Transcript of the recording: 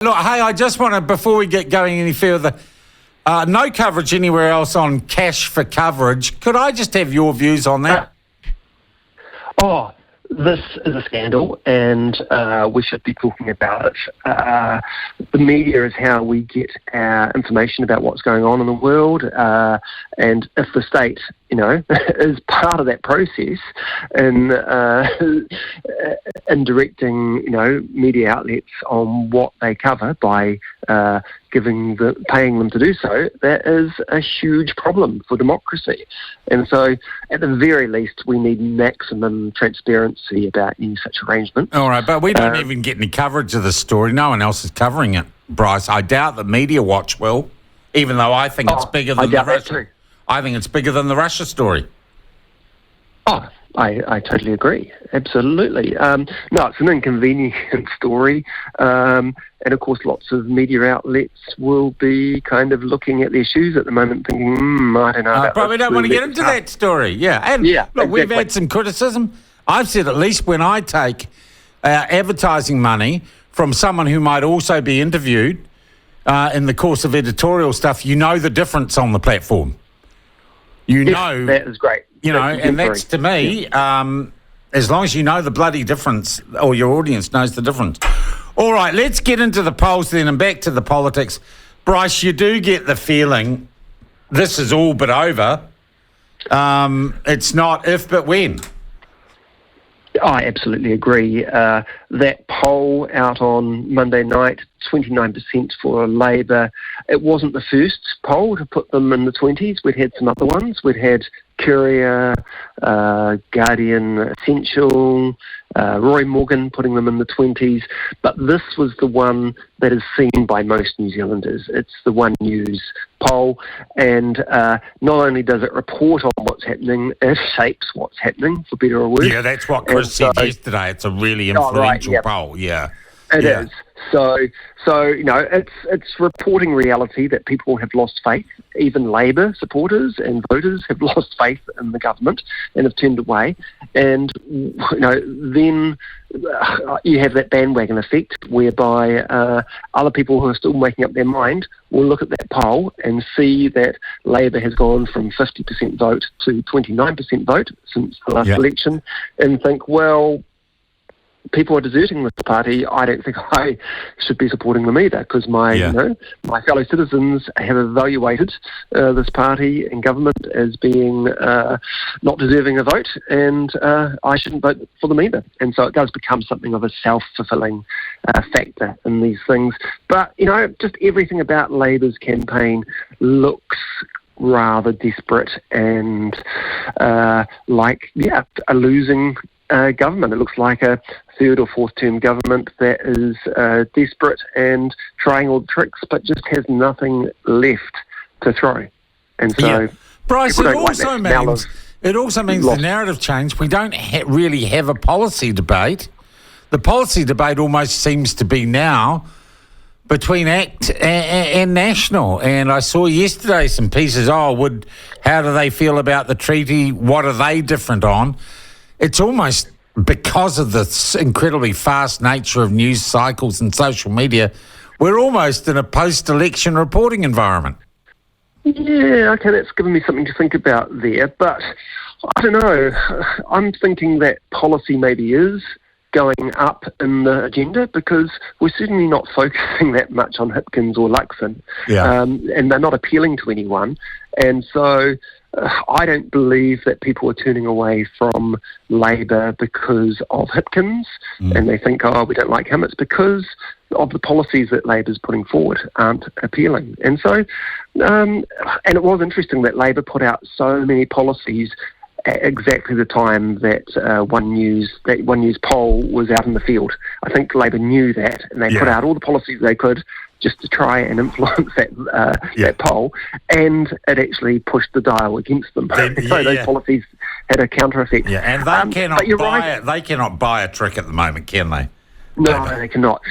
Look, hey, I just want to, before we get going any further, no coverage anywhere else on cash for coverage. Could I just have your views on that? This is a scandal, and we should be talking about it. The media is how we get our information about what's going on in the world, and if the state, is part of that process in directing, media outlets on what they cover by paying them to do so, that is a huge problem for democracy. And so, at the very least, we need maximum transparency about any such arrangement. All right, but we don't even get any coverage of the story. No one else is covering it, Bryce. I doubt that Media Watch will, even though I think it's bigger than the Russia. I think it's bigger than the Russia story. I totally agree. Absolutely. No, it's an inconvenient story. And of course, lots of media outlets will be kind of looking at their shoes at the moment thinking, I don't know about probably don't want to get into that story. Yeah. And look, exactly. We've had some criticism. I've said at least when I take advertising money from someone who might also be interviewed in the course of editorial stuff, you know the difference on the platform. That is great. And that's to me, as long as you know the bloody difference, or your audience knows the difference. All right, let's get into the polls then and back to the politics. Bryce, you do get the feeling this is all but over. It's not if, but when. I absolutely agree. That poll out on Monday night, 29% for Labour, it wasn't the first poll to put them in the 20s. We'd had some other ones. We'd had Courier, Guardian Essential, Roy Morgan putting them in the 20s. But this was the one that is seen by most New Zealanders. It's the One News poll. And not only does it report on what's happening, it shapes what's happening, for better or worse. Yeah, that's what Chris said yesterday. It's a really influential poll, yeah. It is. So it's reporting reality that people have lost faith. Even Labour supporters and voters have lost faith in the government and have turned away. And then you have that bandwagon effect whereby other people who are still making up their mind will look at that poll and see that Labour has gone from 50% vote to 29% vote since the last election, and think, well, people are deserting this party. I don't think I should be supporting them either, because my fellow citizens have evaluated this party and government as being not deserving a vote, and I shouldn't vote for them either. And so it does become something of a self-fulfilling factor in these things. But just everything about Labour's campaign looks rather desperate and like a losing government. It looks like a third or fourth term government that is desperate and trying all the tricks, but just has nothing left to throw. And so, Bryce, it also means the narrative change. We don't really have a policy debate. The policy debate almost seems to be now between ACT and National. And I saw yesterday some pieces, how do they feel about the treaty? What are they different on? It's almost because of the incredibly fast nature of news cycles and social media, we're almost in a post-election reporting environment. Yeah, okay, that's given me something to think about there. But I don't know. I'm thinking that policy maybe is going up in the agenda, because we're certainly not focusing that much on Hipkins or Luxon. And they're not appealing to anyone. And so I don't believe that people are turning away from Labour because of Hipkins and they think, we don't like him. It's because of the policies that Labour's putting forward aren't appealing. And so, and it was interesting that Labour put out so many policies at exactly the time that One News poll was out in the field. I think Labour knew that, and they put out all the policies they could just to try and influence that poll, and it actually pushed the dial against them. So those policies had a counter effect. Yeah, and they cannot buy a trick at the moment, can they? No, they cannot.